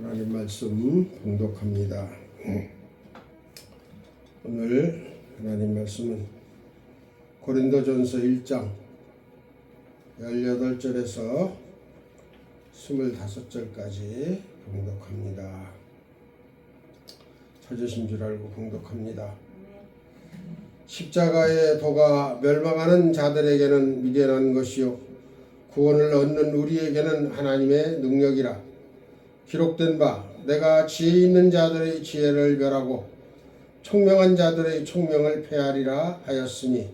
하나님 말씀 봉독합니다. 오늘 하나님 말씀은 고린도전서 1장 18절에서 25절까지 봉독합니다. 찾으신 줄 알고 봉독합니다. 십자가의 도가 멸망하는 자들에게는 미련한 것이요 구원을 얻는 우리에게는 하나님의 능력이라. 기록된 바 내가 지혜 있는 자들의 지혜를 멸하고 총명한 자들의 총명을 폐하리라 하였으니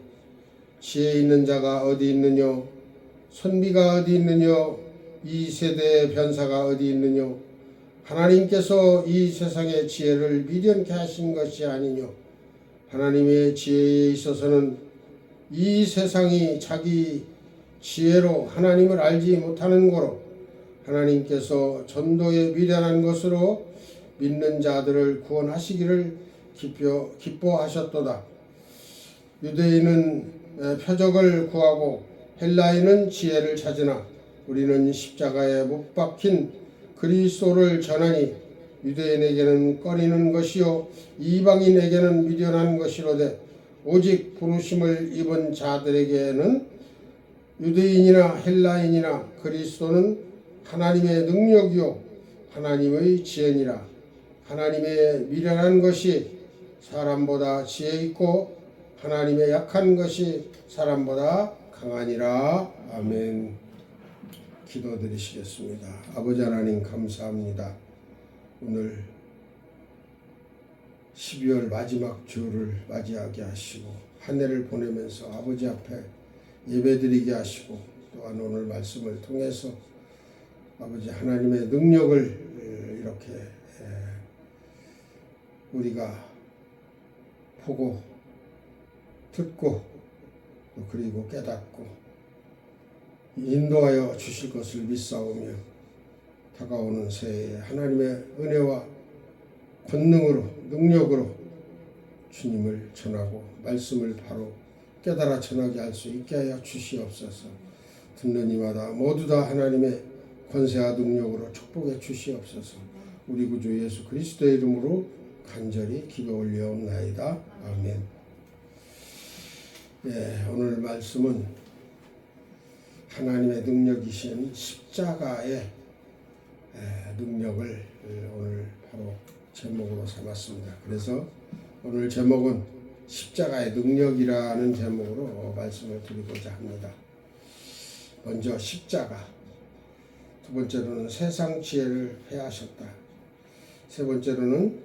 지혜 있는 자가 어디 있느뇨 선비가 어디 있느뇨 이 세대의 변사가 어디 있느뇨 하나님께서 이 세상의 지혜를 미련케 하신 것이 아니뇨 하나님의 지혜에 있어서는 이 세상이 자기 지혜로 하나님을 알지 못하는 거로 하나님께서 전도에 미련한 것으로 믿는 자들을 구원하시기를 기뻐하셨도다. 유대인은 표적을 구하고 헬라인은 지혜를 찾으나 우리는 십자가에 못 박힌 그리스도를 전하니 유대인에게는 꺼리는 것이요 이방인에게는 미련한 것이로되 오직 부르심을 입은 자들에게는 유대인이나 헬라인이나 그리스도는 하나님의 능력이요 하나님의 지혜니라. 하나님의 미련한 것이 사람보다 지혜 있고 하나님의 약한 것이 사람보다 강하니라. 아멘. 기도드리시겠습니다. 아버지 하나님 감사합니다. 오늘 12월 마지막 주를 맞이하게 하시고 한 해를 보내면서 아버지 앞에 예배드리게 하시고 또한 오늘 말씀을 통해서 아버지 하나님의 능력을 이렇게 우리가 보고 듣고 그리고 깨닫고 인도하여 주실 것을 믿사오며 다가오는 새해에 하나님의 은혜와 권능으로 능력으로 주님을 전하고 말씀을 바로 깨달아 전하게 할 수 있게 하여 주시옵소서. 듣는 이마다 모두 다 하나님의 권세와 능력으로 축복해 주시옵소서. 우리 구주 예수 그리스도의 이름으로 간절히 기도 올려옵나이다. 아멘. 오늘 말씀은 하나님의 능력이신 십자가의 능력을 오늘 바로 제목으로 삼았습니다. 그래서 오늘 제목은 십자가의 능력이라는 제목으로 말씀을 드리고자 합니다. 먼저 십자가, 두 번째로는 세상 지혜를 폐하셨다. 세 번째로는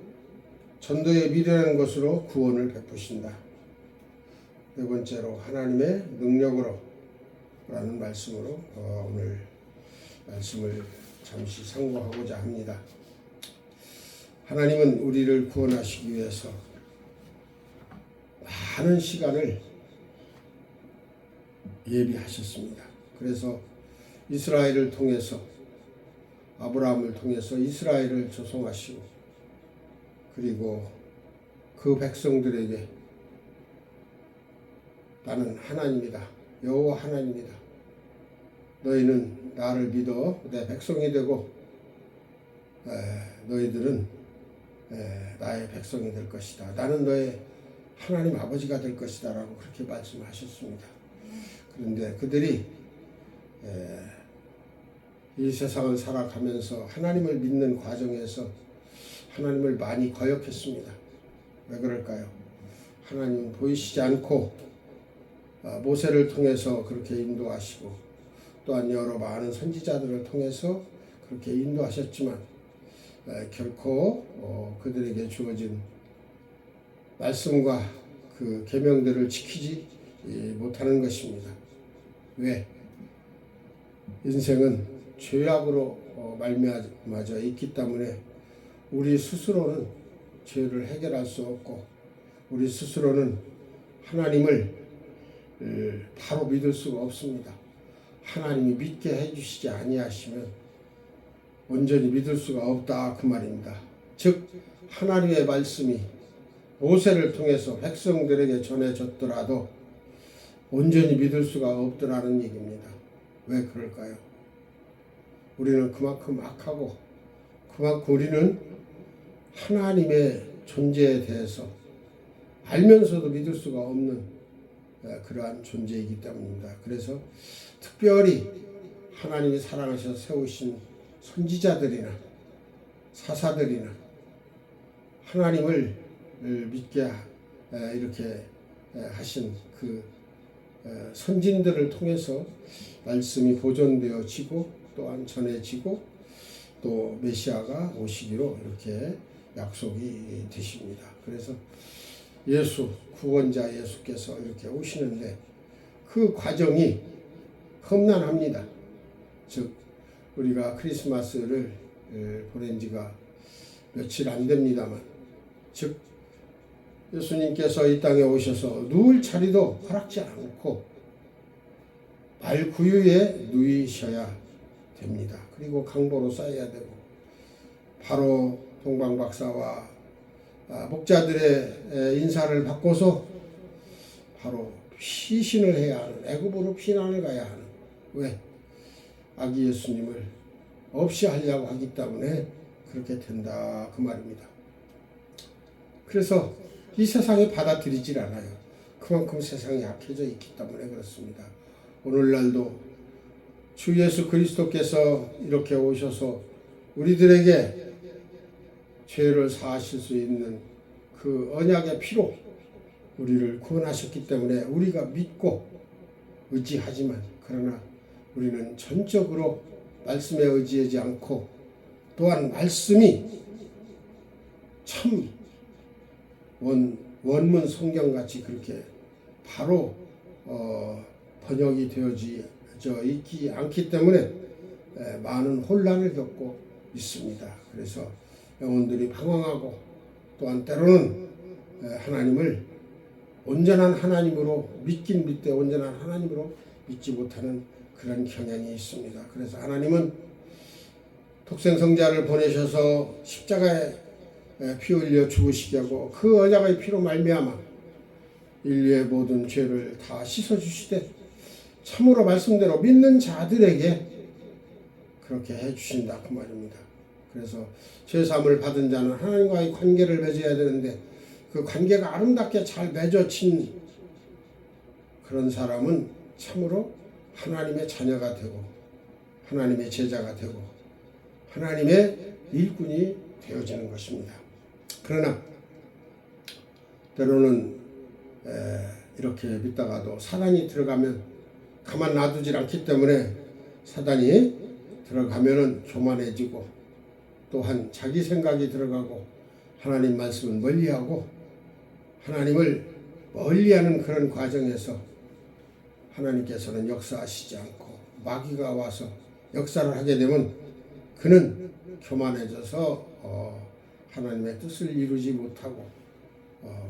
전도에 미련한 것으로 구원을 베푸신다. 네 번째로 하나님의 능력으로 라는 말씀으로 오늘 말씀을 잠시 상고하고자 합니다. 하나님은 우리를 구원하시기 위해서 많은 시간을 예비하셨습니다. 그래서 이스라엘을 통해서 아브라함을 통해서 이스라엘을 조성하시고 그리고 그 백성들에게 나는 하나님이다. 여호와 하나님이다. 너희는 나를 믿어 내 백성이 되고 너희들은 나의 백성이 될 것이다. 나는 너의 하나님 아버지가 될 것이다 라고 그렇게 말씀하셨습니다. 그런데 그들이 이 세상을 살아가면서 하나님을 믿는 과정에서 하나님을 많이 거역했습니다. 왜 그럴까요? 하나님은 보이시지 않고 모세를 통해서 그렇게 인도하시고 또한 여러 많은 선지자들을 통해서 그렇게 인도하셨지만 결코 그들에게 주어진 말씀과 그 계명들을 지키지 못하는 것입니다. 왜? 인생은 죄악으로 말미암아져 있기 때문에 우리 스스로는 죄를 해결할 수 없고 우리 스스로는 하나님을 바로 믿을 수가 없습니다. 하나님이 믿게 해주시지 아니하시면 온전히 믿을 수가 없다 그 말입니다. 즉 하나님의 말씀이 모세를 통해서 백성들에게 전해졌더라도 온전히 믿을 수가 없더라는 얘기입니다. 왜 그럴까요? 우리는 그만큼 악하고 그만큼 우리는 하나님의 존재에 대해서 알면서도 믿을 수가 없는 그러한 존재이기 때문입니다. 그래서 특별히 하나님이 사랑하셔서 세우신 선지자들이나 사사들이나 하나님을 믿게 이렇게 하신 그 선진들을 통해서 말씀이 보존되어지고 또한 전해지고 또 메시아가 오시기로 이렇게 약속이 되십니다. 그래서 예수, 구원자 예수께서 이렇게 오시는데 그 과정이 험난합니다. 즉 우리가 크리스마스를 보낸 지가 며칠 안 됩니다만, 즉 예수님께서 이 땅에 오셔서 누울 자리도 허락지 않고 말구유에 누이셔야 됩니다. 그리고 강보로 쌓여야 되고, 바로 동방박사와 목자들의 인사를 받고서 바로 피신을 해야 하는, 애굽으로 피난을 가야 하는, 왜? 아기 예수님을 없이 하려고 하기 때문에 그렇게 된다 그 말입니다. 그래서 이 세상이 받아들이질 않아요. 그만큼 세상이 약해져 있기 때문에 그렇습니다. 오늘날도 주 예수 그리스도께서 이렇게 오셔서 우리들에게 죄를 사하실 수 있는 그 언약의 피로 우리를 구원하셨기 때문에 우리가 믿고 의지하지만, 그러나 우리는 전적으로 말씀에 의지하지 않고, 또한 말씀이 참 원문 성경같이 그렇게 바로 번역이 되어져 있지 않기 때문에 많은 혼란을 겪고 있습니다. 그래서 영혼들이 방황하고, 또한 때로는 하나님을 온전한 하나님으로 믿긴 믿되 온전한 하나님으로 믿지 못하는 그런 경향이 있습니다. 그래서 하나님은 독생성자를 보내셔서 십자가에 피 흘려 죽으시게 하고 그 언약의 피로 말미암아 인류의 모든 죄를 다 씻어주시되 참으로 말씀대로 믿는 자들에게 그렇게 해주신다 그 말입니다. 그래서 죄사함을 받은 자는 하나님과의 관계를 맺어야 되는데, 그 관계가 아름답게 잘 맺어진 그런 사람은 참으로 하나님의 자녀가 되고 하나님의 제자가 되고 하나님의 일꾼이 되어지는 것입니다. 그러나 때로는 이렇게 믿다가도 사단이 들어가면 가만 놔두질 않기 때문에, 사단이 들어가면은 교만해지고, 또한 자기 생각이 들어가고 하나님 말씀을 멀리하고 하나님을 멀리하는 그런 과정에서 하나님께서는 역사하시지 않고 마귀가 와서 역사를 하게 되면 그는 교만해져서 하나님의 뜻을 이루지 못하고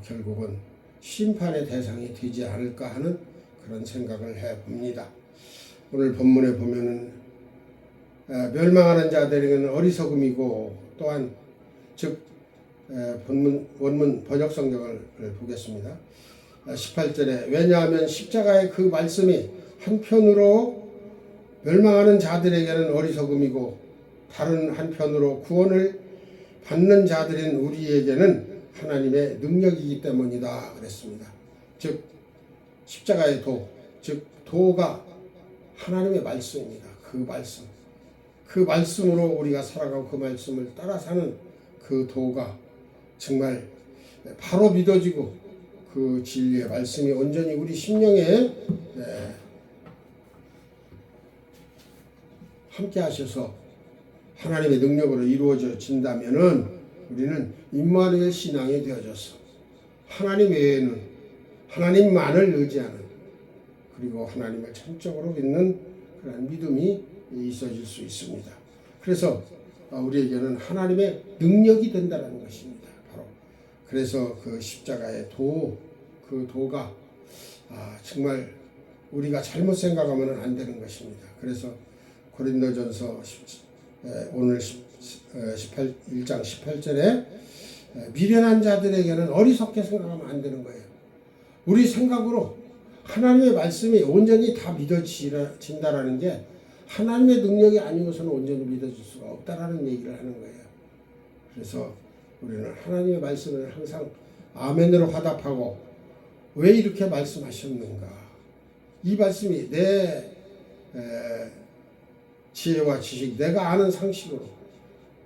결국은 심판의 대상이 되지 않을까 하는 그런 생각을 해봅니다. 오늘 본문에 보면은 멸망하는 자들에게는 어리석음이고, 또한 즉 원문 번역 성경을 보겠습니다. 18절에 왜냐하면 십자가의 그 말씀이 한편으로 멸망하는 자들에게는 어리석음이고 다른 한편으로 구원을 받는 자들인 우리에게는 하나님의 능력이기 때문이다 그랬습니다. 즉 십자가의 도, 즉 도가 하나님의 말씀입니다. 그 말씀으로 우리가 살아가고 그 말씀을 따라 사는 그 도가 정말 바로 믿어지고, 그 진리의 말씀이 온전히 우리 심령에 함께 하셔서 하나님의 능력으로 이루어진다면은 우리는 임마누엘 신앙이 되어져서 하나님 외에는 하나님만을 의지하는, 그리고 하나님을 전적으로 믿는 그런 믿음이 있어질 수 있습니다. 그래서 우리에게는 하나님의 능력이 된다는 것입니다. 바로 그래서 그 십자가의 그 도가 정말 우리가 잘못 생각하면 안 되는 것입니다. 그래서 고린도전서 오늘 1장 18절에 미련한 자들에게는 어리석게 생각하면 안 되는 거예요. 우리 생각으로 하나님의 말씀이 온전히 다 믿어진다라는 게 하나님의 능력이 아니고서는 온전히 믿어질 수가 없다라는 얘기를 하는 거예요. 그래서 우리는 하나님의 말씀을 항상 아멘으로 화답하고 왜 이렇게 말씀하셨는가? 이 말씀이 내 지혜와 지식, 내가 아는 상식으로,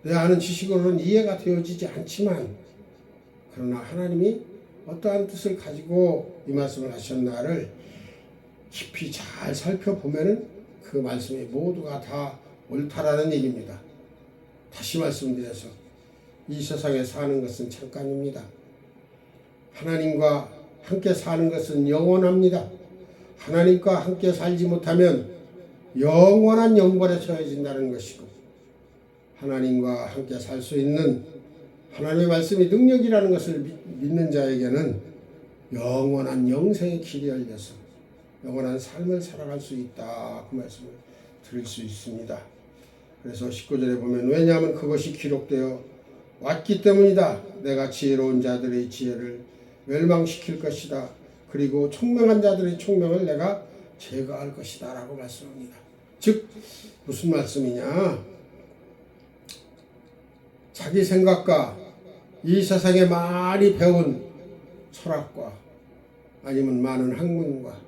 내 아는 지식으로는 이해가 되어지지 않지만 그러나 하나님이 어떠한 뜻을 가지고 이 말씀을 하셨나를 깊이 잘 살펴보면은 그 말씀이 모두가 다 옳다라는 얘기입니다. 다시 말씀드려서 이 세상에 사는 것은 잠깐입니다. 하나님과 함께 사는 것은 영원합니다. 하나님과 함께 살지 못하면 영원한 영벌에 처해진다는 것이고, 하나님과 함께 살 수 있는 하나님의 말씀이 능력이라는 것을 믿는 자에게는 영원한 영생의 길이 열려서 영원한 삶을 살아갈 수 있다, 그 말씀을 드릴 수 있습니다. 그래서 19절에 보면 왜냐하면 그것이 기록되어 왔기 때문이다. 내가 지혜로운 자들의 지혜를 멸망시킬 것이다. 그리고 총명한 자들의 총명을 내가 제거할 것이다 라고 말씀합니다. 즉 무슨 말씀이냐, 자기 생각과 이 세상에 많이 배운 철학과 아니면 많은 학문과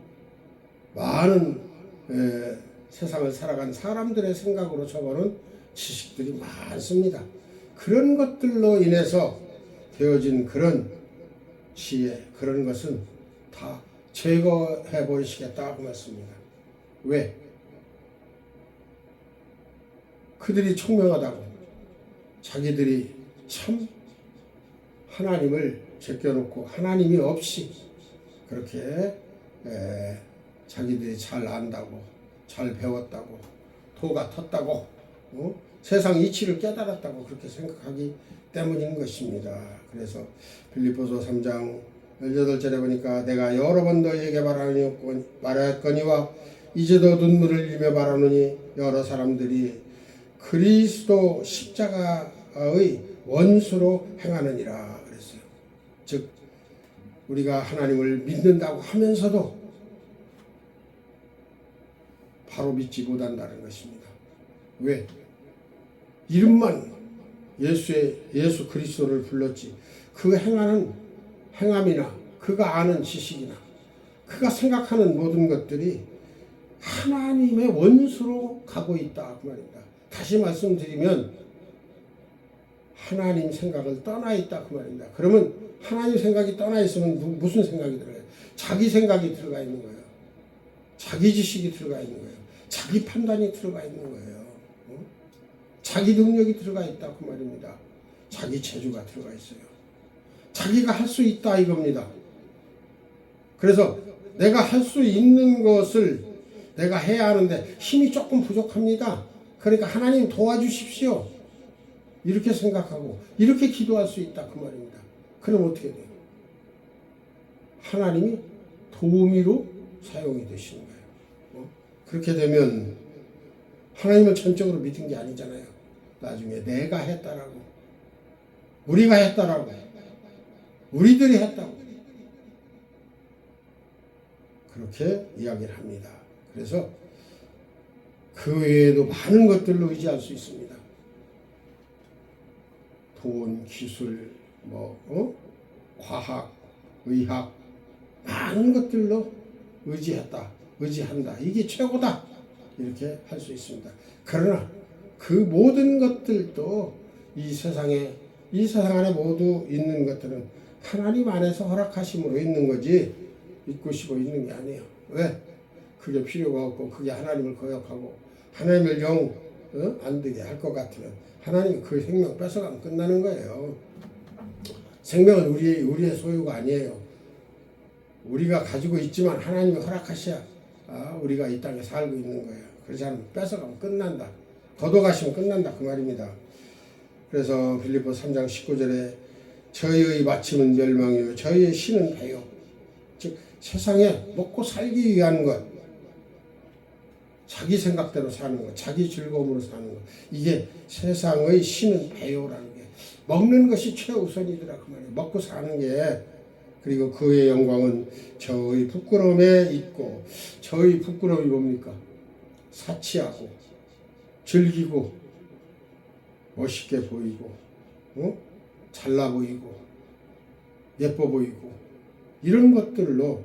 많은 세상을 살아간 사람들의 생각으로 적어놓은 지식들이 많습니다. 그런 것들로 인해서 되어진 그런 지혜, 그런 것은 다 제거해 버리시겠다고 말씀입니다. 왜? 그들이 총명하다고 자기들이 참 하나님을 제껴놓고 하나님이 없이 그렇게 자기들이 잘 안다고, 잘 배웠다고, 도가 텄다고, 세상 이치를 깨달았다고 그렇게 생각하기 때문인 것입니다. 그래서 빌립보서 3장 18절에 보니까 내가 여러 번 너희에게 말하였거니와 이제도 눈물을 흘리며 말하노니 여러 사람들이 그리스도 십자가의 원수로 행하느니라 그랬어요. 즉 우리가 하나님을 믿는다고 하면서도 바로 믿지 못한다는 것입니다. 왜? 이름만 예수 그리스도를 불렀지 그 행하는 행함이나 그가 아는 지식이나 그가 생각하는 모든 것들이 하나님의 원수로 가고 있다 그 말입니다. 다시 말씀드리면 하나님 생각을 떠나 있다 그 말입니다. 그러면 하나님 생각이 떠나 있으면 무슨 생각이 들어가요? 자기 생각이 들어가 있는 거예요. 자기 지식이 들어가 있는 거예요. 자기 판단이 들어가 있는 거예요. 자기 능력이 들어가 있다 그 말입니다. 자기 재주가 들어가 있어요. 자기가 할 수 있다 이겁니다. 그래서 내가 할 수 있는 것을 내가 해야 하는데 힘이 조금 부족합니다. 그러니까 하나님 도와주십시오. 이렇게 생각하고 이렇게 기도할 수 있다 그 말입니다. 그럼 어떻게 돼요? 하나님이 도우미로 사용이 되시는 거예요. 그렇게 되면 하나님을 전적으로 믿은 게 아니잖아요. 나중에 내가 했다라고, 우리가 했다라고, 우리들이 했다고 그렇게 이야기를 합니다. 그래서 그 외에도 많은 것들로 의지할 수 있습니다. 돈, 기술, 과학, 의학 많은 것들로 의지한다. 이게 최고다. 이렇게 할 수 있습니다. 그러나 그 모든 것들도 이 세상 안에 모두 있는 것들은 하나님 안에서 허락하심으로 있는 거지 믿고 싶어 있는 게 아니에요. 왜? 그게 필요가 없고 그게 하나님을 거역하고 하나님을 안 되게 할 것 같으면 하나님이 그 생명 뺏어가면 끝나는 거예요. 생명은 우리의 소유가 아니에요. 우리가 가지고 있지만 하나님이 허락하셔야 우리가 이 땅에 살고 있는 거예요. 그렇지 않으면 뺏어가면 끝난다. 걷어가시면 끝난다 그 말입니다. 그래서 빌립보 3장 19절에 저희의 마침은 멸망이요 저희의 신은 배요. 즉 세상에 먹고 살기 위한 것, 자기 생각대로 사는 것, 자기 즐거움으로 사는 것, 이게 세상의 신은 배요라는 게 먹는 것이 최우선이더라 그 말이에요. 먹고 사는 게. 그리고 그의 영광은 저의 부끄러움에 있고, 저의 부끄러움이 뭡니까? 사치하고 즐기고 멋있게 보이고 잘나 보이고 예뻐 보이고 이런 것들로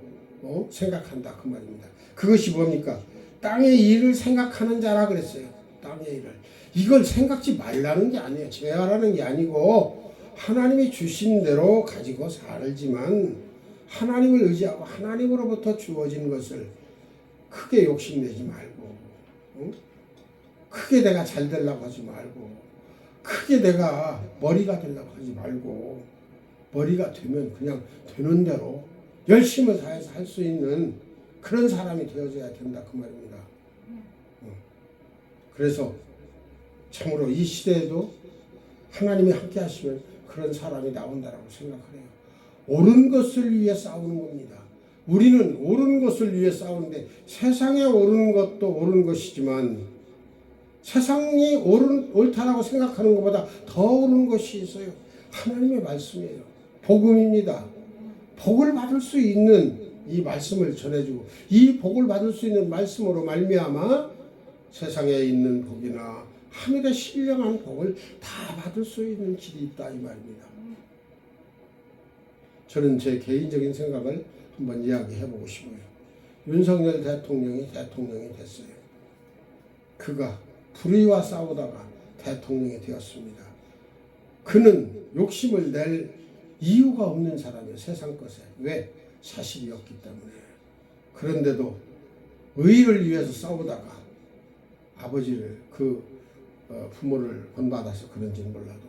생각한다 그 말입니다. 그것이 뭡니까? 땅의 일을 생각하는 자라 그랬어요. 땅의 일을. 이걸 생각지 말라는 게 아니에요. 제하라는 게 아니고 하나님이 주신 대로 가지고 살지만 하나님을 의지하고 하나님으로부터 주어진 것을 크게 욕심내지 말고 크게 내가 잘 되려고 하지 말고 크게 내가 머리가 되려고 하지 말고 머리가 되면 그냥 되는 대로 열심히 다해서 할 수 있는 그런 사람이 되어져야 된다 그 말입니다. 그래서 참으로 이 시대에도 하나님이 함께 하시면 그런 사람이 나온다라고 생각을 해요. 옳은 것을 위해 싸우는 겁니다. 우리는 옳은 것을 위해 싸우는데 세상에 옳은 것도 옳은 것이지만 세상이 옳다라고 생각하는 것보다 더 옳은 것이 있어요. 하나님의 말씀이에요. 복음입니다. 복을 받을 수 있는 이 말씀을 전해주고 이 복을 받을 수 있는 말씀으로 말미암아 세상에 있는 복이나 하늘에 신령한 복을 다 받을 수 있는 길이 있다 이 말입니다. 저는 제 개인적인 생각을 한번 이야기해보고 싶어요. 윤석열 대통령이 됐어요. 그가 불의와 싸우다가 대통령이 되었습니다. 그는 욕심을 낼 이유가 없는 사람이에요. 세상 것에. 왜? 사실이 없기 때문에. 그런데도 의를 위해서 싸우다가 아버지를 부모를 본받아서 그런지는 몰라도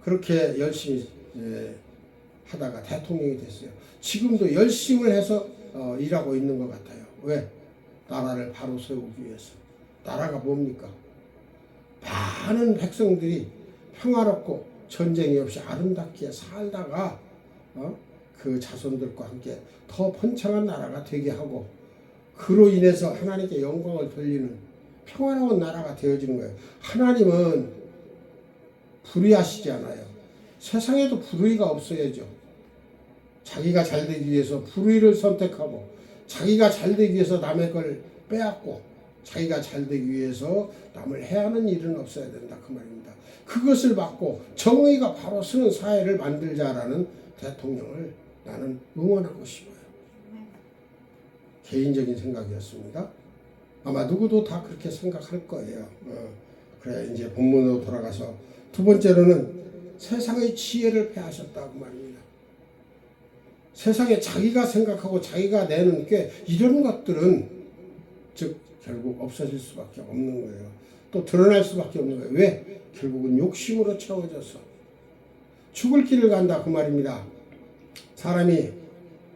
그렇게 열심히 하다가 대통령이 됐어요. 지금도 열심을 해서 일하고 있는 것 같아요. 왜? 나라를 바로 세우기 위해서. 나라가 뭡니까? 많은 백성들이 평화롭고 전쟁이 없이 아름답게 살다가 그 자손들과 함께 더 번창한 나라가 되게 하고 그로 인해서 하나님께 영광을 돌리는 평화로운 나라가 되어지는 거예요. 하나님은 불의하시지 않아요. 세상에도 불의가 없어야죠. 자기가 잘 되기 위해서 불의를 선택하고 자기가 잘 되기 위해서 남의 걸 빼앗고 자기가 잘 되기 위해서 남을 해하는 일은 없어야 된다 그 말입니다. 그것을 막고 정의가 바로 서는 사회를 만들자라는 대통령을 나는 응원하고 싶어요. 개인적인 생각이었습니다. 아마 누구도 다 그렇게 생각할 거예요. 그래 이제 본문으로 돌아가서 두 번째로는 세상의 지혜를 폐하셨다고 말입니다. 세상에 자기가 생각하고 자기가 내는 꽤 이런 것들은 즉 결국 없어질 수밖에 없는 거예요. 또 드러날 수밖에 없는 거예요. 왜? 결국은 욕심으로 채워져서 죽을 길을 간다 그 말입니다. 사람이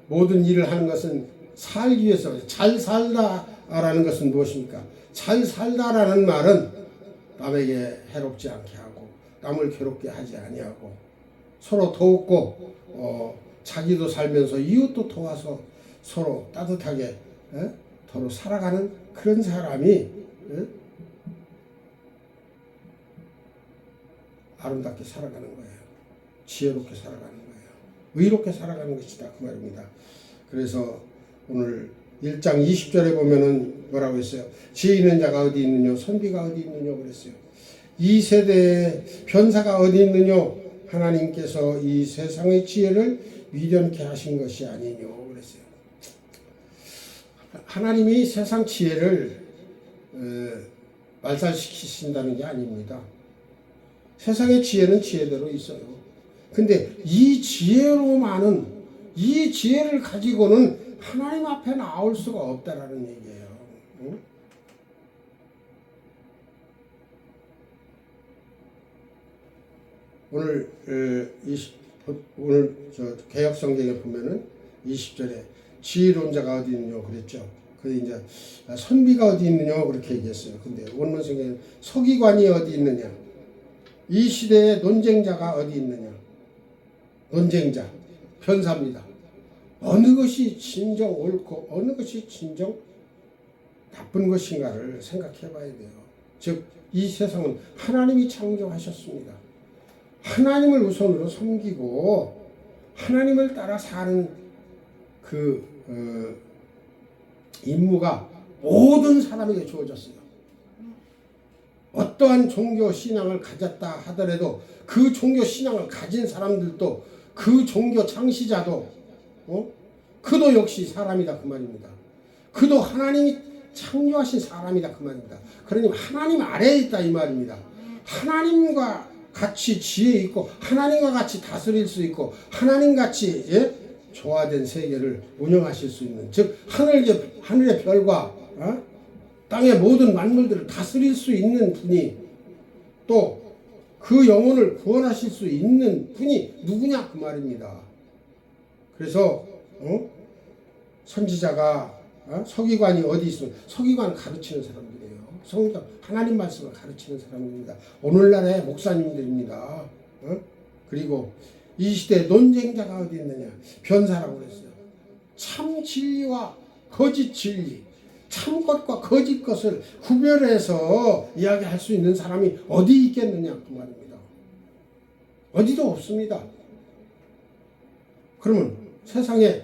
모든 일을 하는 것은 살기 위해서 잘 살다라는 것은 무엇입니까? 잘 살다라는 말은 남에게 해롭지 않게 하고 남을 괴롭게 하지 아니하고 서로 도웃고 자기도 살면서 이웃도 도와서 서로 따뜻하게 서로 살아가는 그런 사람이 아름답게 살아가는 거예요. 지혜롭게 살아가는 거예요. 의롭게 살아가는 것이다 그 말입니다. 그래서 오늘 1장 20절에 보면은 뭐라고 했어요? 지혜 있는 자가 어디 있느냐? 선비가 어디 있느냐? 그랬어요. 이 세대의 변사가 어디 있느냐? 하나님께서 이 세상의 지혜를 미련케 하신 것이 아니냐? 그랬어요. 하나님이 세상 지혜를 말살시키신다는 게 아닙니다. 세상의 지혜는 지혜대로 있어요. 근데 이 지혜로만은 이 지혜를 가지고는 하나님 앞에 나올 수가 없다라는 얘기예요. 응? 오늘 저 개역 성경에 보면은 20절에 지혜로운 자가 어디 있느냐 그랬죠. 그래서 이제 선비가 어디 있느냐 그렇게 얘기했어요. 근데 원문 성경에는 서기관이 어디 있느냐, 이 시대의 논쟁자가 어디 있느냐, 논쟁자, 변사입니다. 어느 것이 진정 옳고 어느 것이 진정 나쁜 것인가를 생각해 봐야 돼요. 즉, 이 세상은 하나님이 창조하셨습니다. 하나님을 우선으로 섬기고 하나님을 따라 사는 임무가 모든 사람에게 주어졌어요. 어떠한 종교 신앙을 가졌다 하더라도 그 종교 신앙을 가진 사람들도 그 종교 창시자도 그도 역시 사람이다 그 말입니다. 그도 하나님이 창조하신 사람이다 그 말입니다. 그러니 하나님 아래에 있다 이 말입니다. 하나님과 같이 지혜 있고 하나님과 같이 다스릴 수 있고 하나님같이 조화된 세계를 운영하실 수 있는, 즉 하늘의 별과 땅의 모든 만물들을 다스릴 수 있는 분이, 또 그 영혼을 구원하실 수 있는 분이 누구냐 그 말입니다. 그래서 선지자가 서기관이 어디 있으면 서기관을 가르치는 사람들이에요. 성경 하나님 말씀을 가르치는 사람입니다. 오늘날의 목사님들입니다. 그리고 이 시대에 논쟁자가 어디 있느냐? 변사라고 그랬어요. 참 진리와 거짓 진리, 참 것과 거짓 것을 구별해서 이야기할 수 있는 사람이 어디 있겠느냐 그 말입니다. 어디도 없습니다. 그러면 세상에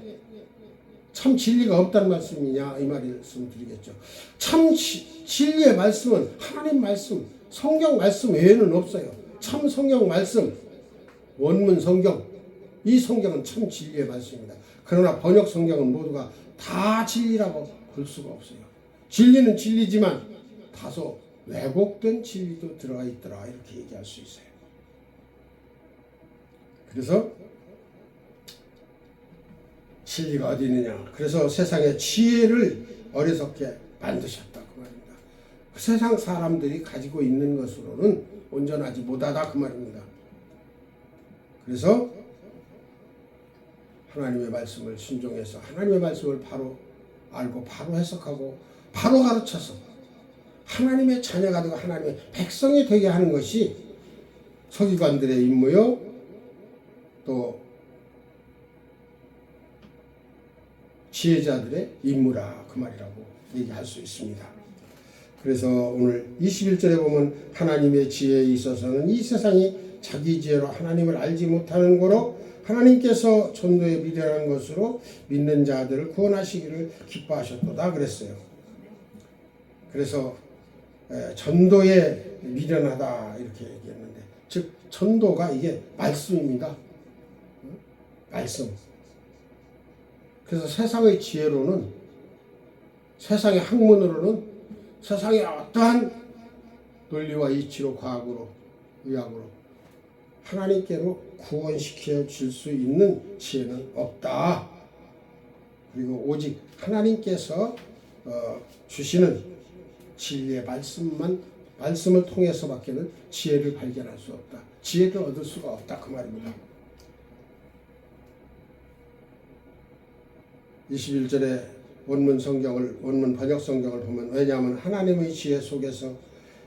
참 진리가 없다는 말씀이냐 이 말씀 드리겠죠. 참 진리의 말씀은 하나님 말씀, 성경 말씀 외에는 없어요. 참 성경 말씀, 원문 성경, 이 성경은 참 진리의 말씀입니다. 그러나 번역 성경은 모두가 다 진리라고 볼 수가 없어요. 진리는 진리지만 다소 왜곡된 진리도 들어가 있더라 이렇게 얘기할 수 있어요. 그래서 진리가 어디 있느냐? 그래서 세상에 지혜를 어리석게 만드셨다 그 말입니다. 세상 사람들이 가지고 있는 것으로는 온전하지 못하다 그 말입니다. 그래서 하나님의 말씀을 순종해서 하나님의 말씀을 바로 알고 바로 해석하고 바로 가르쳐서 하나님의 자녀가 되고 하나님의 백성이 되게 하는 것이 서기관들의 임무요, 또 지혜자들의 임무라 그 말이라고 얘기할 수 있습니다. 그래서 오늘 21절에 보면 하나님의 지혜에 있어서는 이 세상이 자기 지혜로 하나님을 알지 못하는 거로 하나님께서 전도에 미련한 것으로 믿는 자들을 구원하시기를 기뻐하셨도다 그랬어요. 그래서 전도에 미련하다 이렇게 얘기했는데, 즉 전도가 이게 말씀입니다. 말씀. 그래서 세상의 지혜로는, 세상의 학문으로는, 세상의 어떠한 논리와 이치로, 과학으로, 의학으로 하나님께로 구원시켜 줄 수 있는 지혜는 없다. 그리고 오직 하나님께서 주시는 진리의 말씀을 통해서밖에는 지혜를 발견할 수 없다. 지혜를 얻을 수가 없다 그 말입니다. 21절에 원문 번역 성경을 보면, 왜냐하면 하나님의 지혜 속에서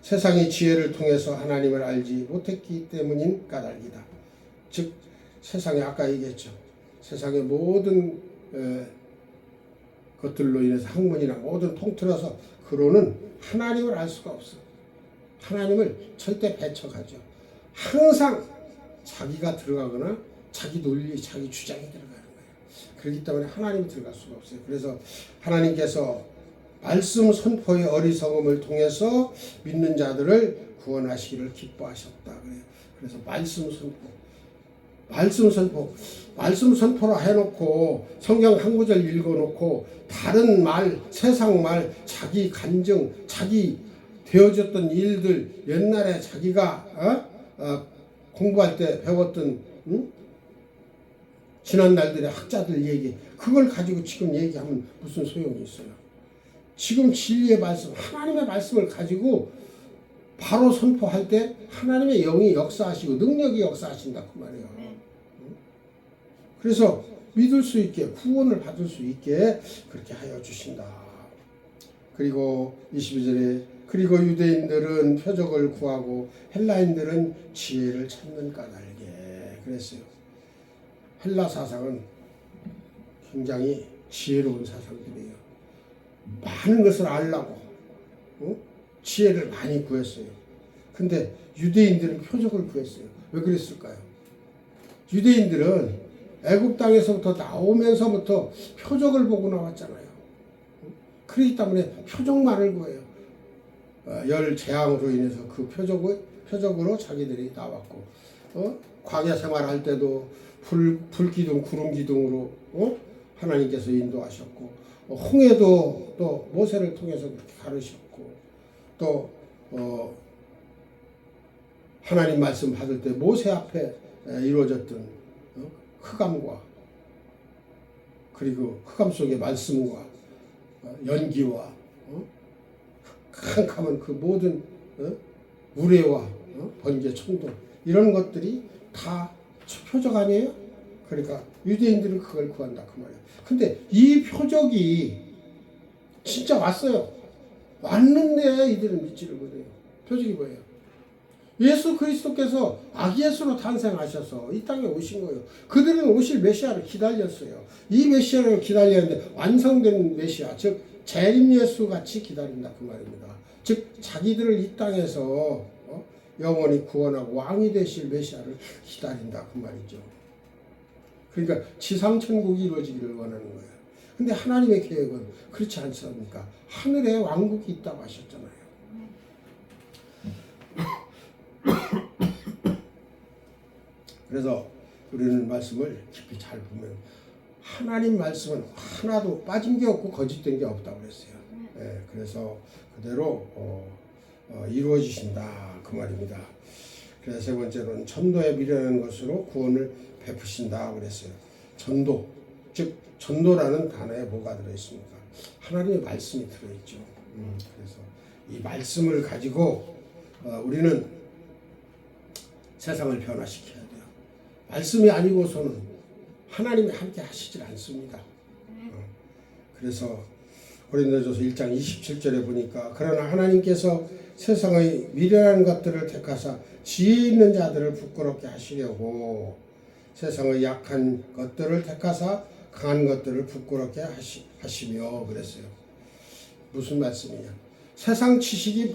세상의 지혜를 통해서 하나님을 알지 못했기 때문인 까닭이다. 즉 세상에, 아까 얘기했죠, 세상의 모든 것들로 인해서 학문이나 모든 통틀어서 그로는 하나님을 알 수가 없어. 하나님을 절대 배척하죠. 항상 자기가 들어가거나 자기 논리, 자기 주장이 들어가는 거예요. 그렇기 때문에 하나님이 들어갈 수가 없어요. 그래서 하나님께서 말씀 선포의 어리석음을 통해서 믿는 자들을 구원하시기를 기뻐하셨다 그래요. 그래서 말씀 선포라 해놓고 성경 한 구절 읽어놓고 다른 말, 세상 말, 자기 간증, 자기 되어졌던 일들, 옛날에 자기가 공부할 때 배웠던 지난 날들의 학자들 얘기, 그걸 가지고 지금 얘기하면 무슨 소용이 있어요? 지금 진리의 말씀, 하나님의 말씀을 가지고 바로 선포할 때 하나님의 영이 역사하시고 능력이 역사하신다 그 말이에요. 그래서 믿을 수 있게, 구원을 받을 수 있게 그렇게 하여 주신다. 그리고 22절에 그리고 유대인들은 표적을 구하고 헬라인들은 지혜를 찾는 까닭에 그랬어요. 헬라 사상은 굉장히 지혜로운 사상들이에요. 많은 것을 알라고 지혜를 많이 구했어요. 근데 유대인들은 표적을 구했어요. 왜 그랬을까요? 유대인들은 애굽 땅에서부터 나오면서부터 표적을 보고 나왔잖아요. 그렇기 때문에 표적만을 구해요. 열 재앙으로 인해서 그 표적으로 자기들이 나왔고, 광야 생활할 때도 불기둥, 구름기둥으로 하나님께서 인도하셨고, 홍해도 또 모세를 통해서 그렇게 가르셨고, 또 하나님 말씀 받을 때 모세 앞에 이루어졌던 흑암과, 그리고 흑암 속의 말씀과 연기와 캄캄한 그 모든 우레와 번개, 천둥, 이런 것들이 다 표적 아니에요? 그러니까 유대인들은 그걸 구한다 그 말이에요. 근데 이 표적이 진짜 왔어요. 왔는데 이들은 믿지를 못해요. 표적이 뭐예요? 예수 그리스도께서 아기예수로 탄생하셔서 이 땅에 오신 거예요. 그들은 오실 메시아를 기다렸어요. 이 메시아를 기다렸는데 완성된 메시아, 즉 재림 예수 같이 기다린다 그 말입니다. 즉 자기들을 이 땅에서 영원히 구원하고 왕이 되실 메시아를 기다린다 그 말이죠. 그러니까 지상천국이 이루어지기를 원하는 거예요. 근데 하나님의 계획은 그렇지 않습니까? 하늘에 왕국이 있다고 하셨잖아요. 그래서 우리는 말씀을 깊이 잘 보면 하나님 말씀은 하나도 빠진 게 없고 거짓된 게 없다고 그랬어요. 그래서 그대로 이루어지신다 그 말입니다. 그래서 세 번째로는 전도에 미련한 것으로 구원을 베푸신다 그랬어요. 전도, 즉 전도라는 단어에 뭐가 들어있습니까? 하나님의 말씀이 들어있죠. 그래서 이 말씀을 가지고 우리는 세상을 변화시켜야 돼요. 말씀이 아니고서는 하나님이 함께 하시질 않습니다. 그래서 고린도전서 1장 27절에 보니까 그러나 하나님께서 세상의 미련한 것들을 택하사 지혜 있는 자들을 부끄럽게 하시려고 세상의 약한 것들을 택하사 강한 것들을 부끄럽게 하시며 그랬어요. 무슨 말씀이냐? 세상 지식이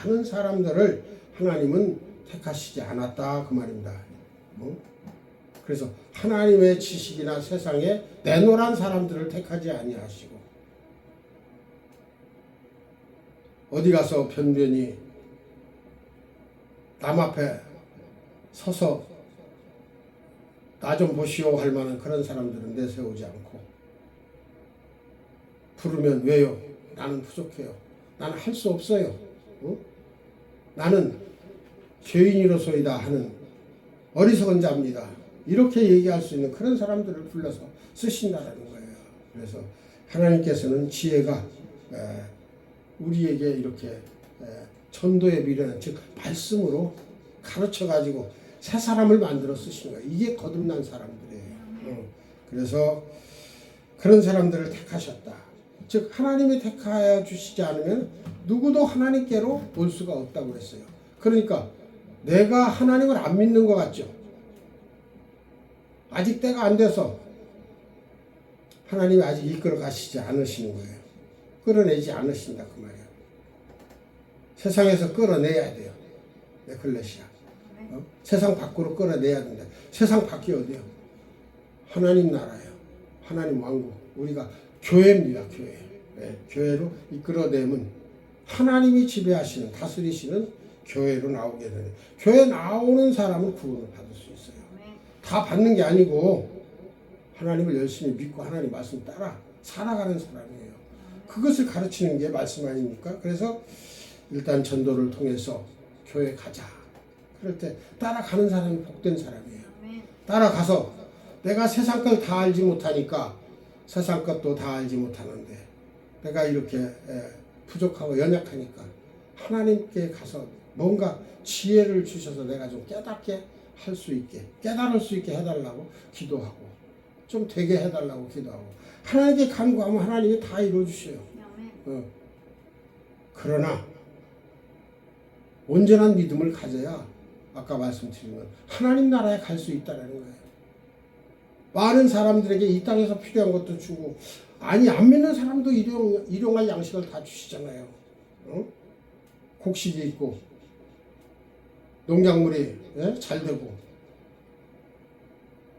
많은 사람들을 하나님은 택하시지 않았다 그 말입니다. 그래서 하나님의 지식이나 세상에 내노란 사람들을 택하지 아니하시고 어디 가서 변변히 남 앞에 서서 나 좀 보시오 할 만한 그런 사람들은 내세우지 않고 부르면 왜요? 나는 부족해요. 나는 할 수 없어요. 나는 죄인이로소이다 하는 어리석은 자입니다. 이렇게 얘기할 수 있는 그런 사람들을 불러서 쓰신다는 거예요. 그래서 하나님께서는 지혜가 우리에게 이렇게 전도에 미련한, 즉 말씀으로 가르쳐가지고 새 사람을 만들어 쓰신 거예요. 이게 거듭난 사람들이에요. 그래서 그런 사람들을 택하셨다. 즉 하나님이 택하여 주시지 않으면 누구도 하나님께로 올 수가 없다고 그랬어요. 그러니까 내가 하나님을 안 믿는 것 같죠. 아직 때가 안 돼서 하나님이 아직 이끌어 가시지 않으시는 거예요. 끌어내지 않으신다 그 말이에요. 세상에서 끌어내야 돼요. 에클레시아. 세상 밖으로 끌어내야 된다. 세상 밖이 어디요? 하나님 나라예요. 하나님 왕국. 우리가 교회입니다. 교회. 교회로 이끌어내면 하나님이 지배하시는, 다스리시는 교회로 나오게 되는. 교회 나오는 사람은 구원을 받을 수 있어요. 다 받는 게 아니고 하나님을 열심히 믿고 하나님 말씀 따라 살아가는 사람이에요. 그것을 가르치는 게 말씀 아닙니까? 그래서 일단 전도를 통해서 교회 가자. 그럴 때 따라가는 사람이 복된 사람이에요. 따라가서 내가 세상 걸 다 알지 못하니까 세상 것도 다 알지 못하는데 내가 이렇게 부족하고 연약하니까 하나님께 가서 뭔가 지혜를 주셔서 내가 좀 깨닫게 할 수 있게, 깨달을 수 있게 해달라고 기도하고 좀 되게 해달라고 기도하고 하나님께 간구하면 하나님이 다 이루어주셔요. 그러나 온전한 믿음을 가져야 아까 말씀드린 건 하나님 나라에 갈 수 있다는 거예요. 많은 사람들에게 이 땅에서 필요한 것도 주고 아니 안 믿는 사람도 일용할 양식을 다 주시잖아요. 곡식이 있고 농작물이 잘 되고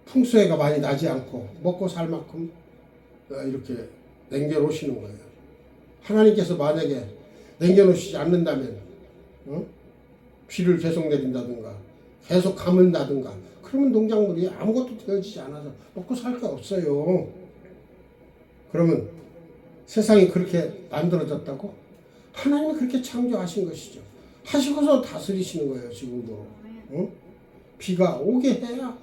풍수해가 많이 나지 않고 먹고 살 만큼 이렇게 남겨놓으시는 거예요. 하나님께서 만약에 남겨놓으시지 않는다면 비를 계속 내린다든가 계속 감은다든가 그러면 농작물이 아무것도 되어지지 않아서 먹고 살 게 없어요. 그러면 세상이 그렇게 만들어졌다고? 하나님이 그렇게 창조하신 것이죠. 하시고서 다스리시는 거예요. 지금도 비가 오게 해야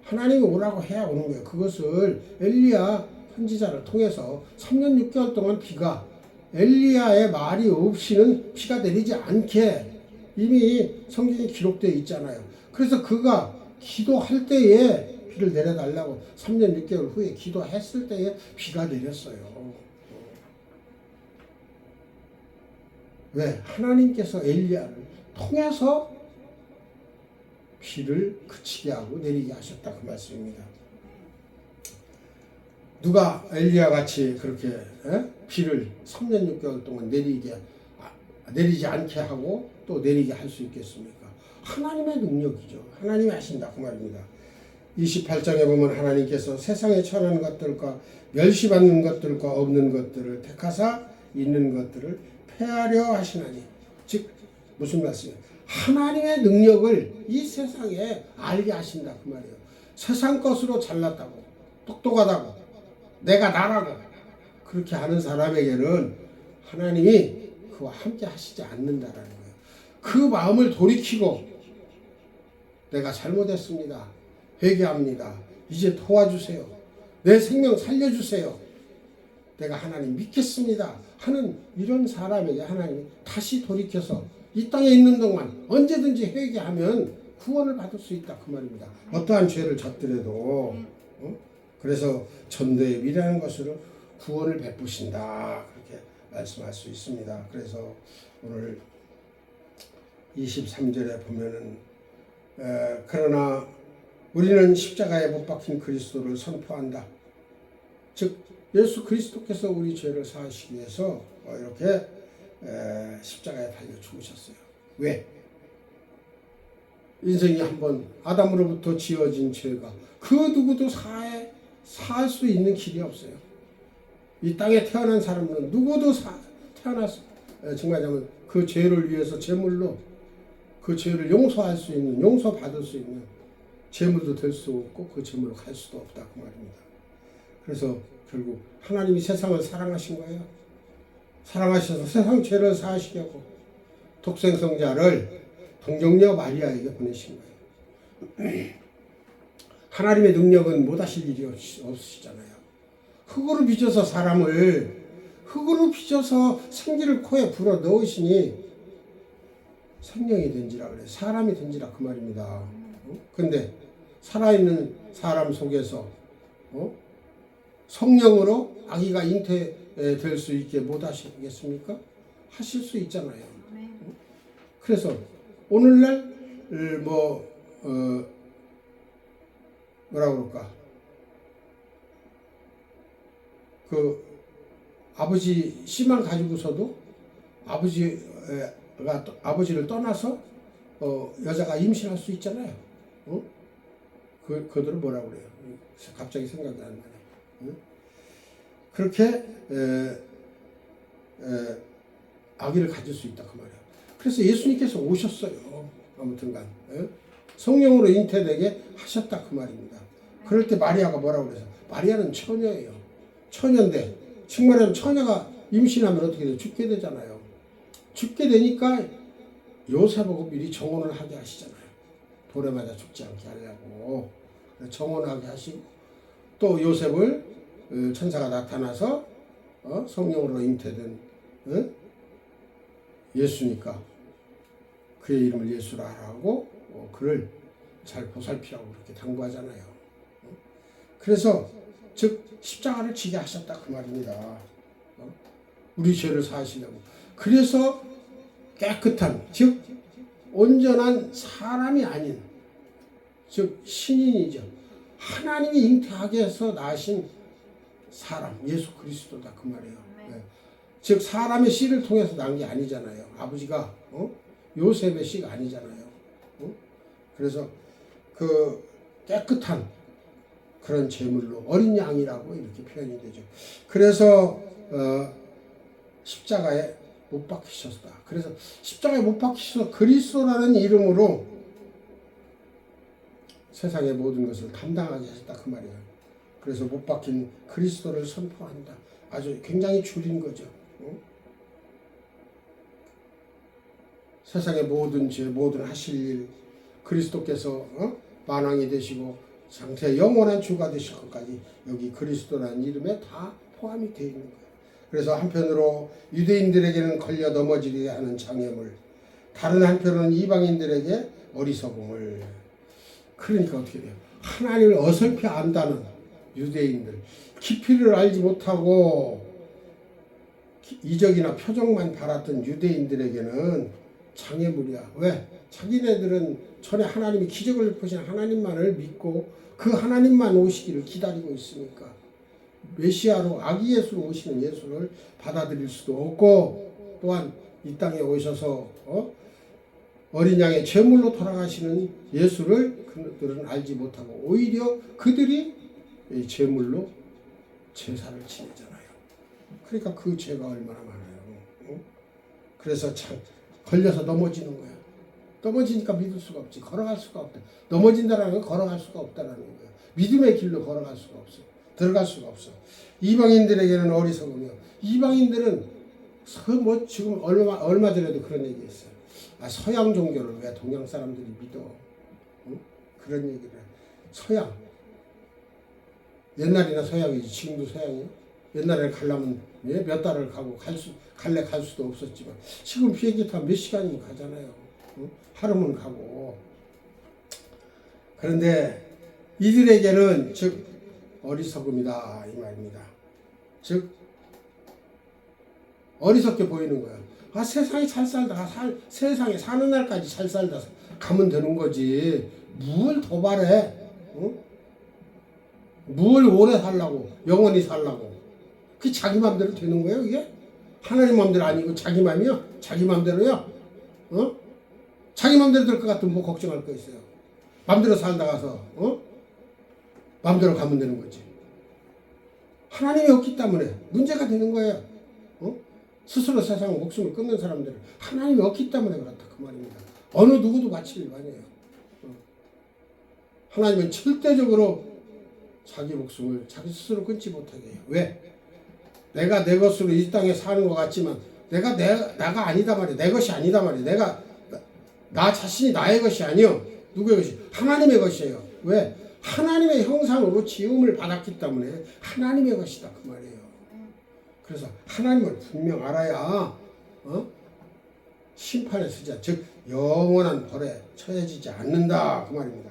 하나님이 오라고 해야 오는 거예요. 그것을 엘리야 선지자를 통해서 3년 6개월 동안 비가 엘리야의 말이 없이는 비가 내리지 않게 이미 성경에 기록되어 있잖아요. 그래서 그가 기도할 때에 비를 내려달라고 3년 6개월 후에 기도했을 때에 비가 내렸어요. 왜? 하나님께서 엘리야를 통해서 비를 그치게 하고 내리게 하셨다 그 말씀입니다. 누가 엘리야 같이 그렇게 비를 3년 6개월 동안 내리지 않게 하고 또 내리게 할 수 있겠습니까? 하나님의 능력이죠. 하나님이 하신다 그 말입니다. 28장에 보면 하나님께서 세상에 천한 것들과 멸시받는 것들과 없는 것들을 택하사 있는 것들을 폐하려 하시나니, 즉 무슨 말씀이에요? 하나님의 능력을 이 세상에 알게 하신다 그 말이에요. 세상 것으로 잘났다고 똑똑하다고 내가 나라고 그렇게 하는 사람에게는 하나님이 그와 함께 하시지 않는다라는 거예요. 그 마음을 돌이키고 내가 잘못했습니다. 회개합니다. 이제 도와주세요. 내 생명 살려주세요. 내가 하나님 믿겠습니다. 하는 이런 사람에게 하나님이 다시 돌이켜서 이 땅에 있는 동안 언제든지 회개하면 구원을 받을 수 있다 그 말입니다. 어떠한 죄를 졌더라도 그래서 전도의 미래한 것으로 구원을 베푸신다 그렇게 말씀할 수 있습니다. 그래서 오늘 23절에 보면은 그러나 우리는 십자가에 못 박힌 그리스도를 선포한다. 즉 예수 그리스도께서 우리 죄를 사하시기 위해서 이렇게 십자가에 달려 죽으셨어요. 왜? 인생이 한번 아담으로부터 지어진 죄가 그 누구도 사할 수 있는 길이 없어요. 이 땅에 태어난 사람은 누구도 태어나서 정말 그 죄를 위해서 제물로 그 죄를 용서할 수 있는, 용서받을 수 있는 제물도 될 수 없고 그 제물로 갈 수도 없다 그 말입니다. 그래서 결국 하나님이 세상을 사랑하신 거예요. 사랑하셔서 세상 죄를 사하시려고 독생성자를 동정녀 마리아에게 보내신 거예요. 하나님의 능력은 못하실 일이 없으시잖아요. 흙으로 빚어서 사람을 흙으로 빚어서 생기를 코에 불어 넣으시니 생명이 된지라 그래. 사람이 된지라 그 말입니다. 근데 살아있는 사람 속에서 성령으로 아기가 잉태될 수 있게 못 하시겠습니까? 하실 수 있잖아요. 그래서 오늘날 뭐라 그럴까? 그 아버지 씨만 가지고서도 아버지를 떠나서 여자가 임신할 수 있잖아요. 그들을 뭐라 그래요? 갑자기 생각이 안 나네. 그렇게 아기를 가질 수 있다 그 말이에요. 그래서 예수님께서 오셨어요. 아무튼간 성령으로 잉태되게 하셨다 그 말입니다. 그럴 때 마리아가 뭐라고 그래서 마리아는 처녀예요. 처녀인데 정말로 처녀가 임신하면 어떻게 돼요? 죽게 되잖아요. 죽게 되니까 요셉하고 미리 정혼을 하게 하시잖아요. 돌에 맞아 죽지 않게 하려고 정혼하게 하시고 또 요셉을 천사가 나타나서 성령으로 잉태된 예수니까 그의 이름을 예수라 하라고 그를 잘 보살피라고 그렇게 당부하잖아요. 그래서 즉 십자가를 지게 하셨다 그 말입니다. 우리 죄를 사하시려고. 그래서 깨끗한 즉 온전한 사람이 아닌 즉 신인이죠. 하나님이 잉태하게 해서 낳으신 사람 예수 그리스도다 그 말이에요. 네. 즉 사람의 씨를 통해서 낳은 게 아니잖아요. 아버지가 요셉의 씨가 아니잖아요. 그래서 그 깨끗한 그런 제물로 어린 양이라고 이렇게 표현이 되죠. 그래서 십자가에 못 박히셨다. 그래서 십자가에 못 박히셔서 그리스도라는 이름으로 세상의 모든 것을 감당하게 하셨다 그 말이에요. 그래서 못 박힌 그리스도를 선포한다. 아주 굉장히 줄인 거죠. 세상의 모든 죄, 모든 하실 일, 그리스도께서 만왕이 되시고 상태 영원한 주가 되실 것까지 여기 그리스도라는 이름에 다 포함이 되어 있는 거예요. 그래서 한편으로 유대인들에게는 걸려 넘어지게 하는 장애물, 다른 한편으로는 이방인들에게 어리석음을. 그러니까 어떻게 돼요? 하나님을 어설피 안다는 유대인들, 깊이를 알지 못하고 이적이나 표적만 바랐던 유대인들에게는 장애물이야. 왜? 자기네들은 전에 하나님이 기적을 보신 하나님만을 믿고 그 하나님만 오시기를 기다리고 있으니까 메시아로 아기 예수로 오시는 예수를 받아들일 수도 없고, 또한 이 땅에 오셔서 어린 양의 제물로 돌아가시는 예수를 그들은 알지 못하고 오히려 그들이 제물로 제사를 지내잖아요. 그러니까 그 죄가 얼마나 많아요. 그래서 참 걸려서 넘어지는 거야. 넘어지니까 믿을 수가 없지. 걸어갈 수가 없다. 넘어진다라는 건 걸어갈 수가 없다라는 거야. 믿음의 길로 걸어갈 수가 없어. 들어갈 수가 없어. 이방인들에게는 어리석으며, 이방인들은 지금 얼마 전에도 그런 얘기했어요. 서양 종교를 왜 동양 사람들이 믿어? 그런 얘기를 해. 서양. 옛날이나 서양이지 지금도 서양이에요. 옛날에 가려면 몇 달을 가고 갈래 갈 수도 없었지만 지금 비행기 타면 몇 시간이면 가잖아요. 하루면 가고. 그런데 이들에게는 즉 어리석음이다 이 말입니다. 즉 어리석게 보이는 거야. 세상에 잘 살다가 세상에 사는 날까지 잘 살다 가면 되는 거지. 뭘 더 바래? 뭘 오래 살라고, 영원히 살라고. 그게 자기 맘대로 되는 거예요, 이게? 하나님 맘대로 아니고 자기 맘이요? 자기 맘대로요? 자기 맘대로 될 것 같으면 뭐 걱정할 거 있어요. 맘대로 살다가서, 맘대로 가면 되는 거지. 하나님이 없기 때문에 문제가 되는 거예요. 스스로 세상 목숨을 끊는 사람들은 하나님이 없기 때문에 그렇다 그 말입니다. 어느 누구도 마칠 일 아니에요. 하나님은 절대적으로 자기 목숨을 자기 스스로 끊지 못하게 해요. 왜? 내가 내 것으로 이 땅에 사는 것 같지만 나가 아니다 말이야. 내 것이 아니다 말이야. 나 자신이 나의 것이 아니요. 누구의 것이? 하나님의 것이에요. 왜? 하나님의 형상으로 지음을 받았기 때문에 하나님의 것이다 그 말이에요. 그래서 하나님을 분명 알아야 심판에 서자, 즉 영원한 벌에 처해지지 않는다 그 말입니다.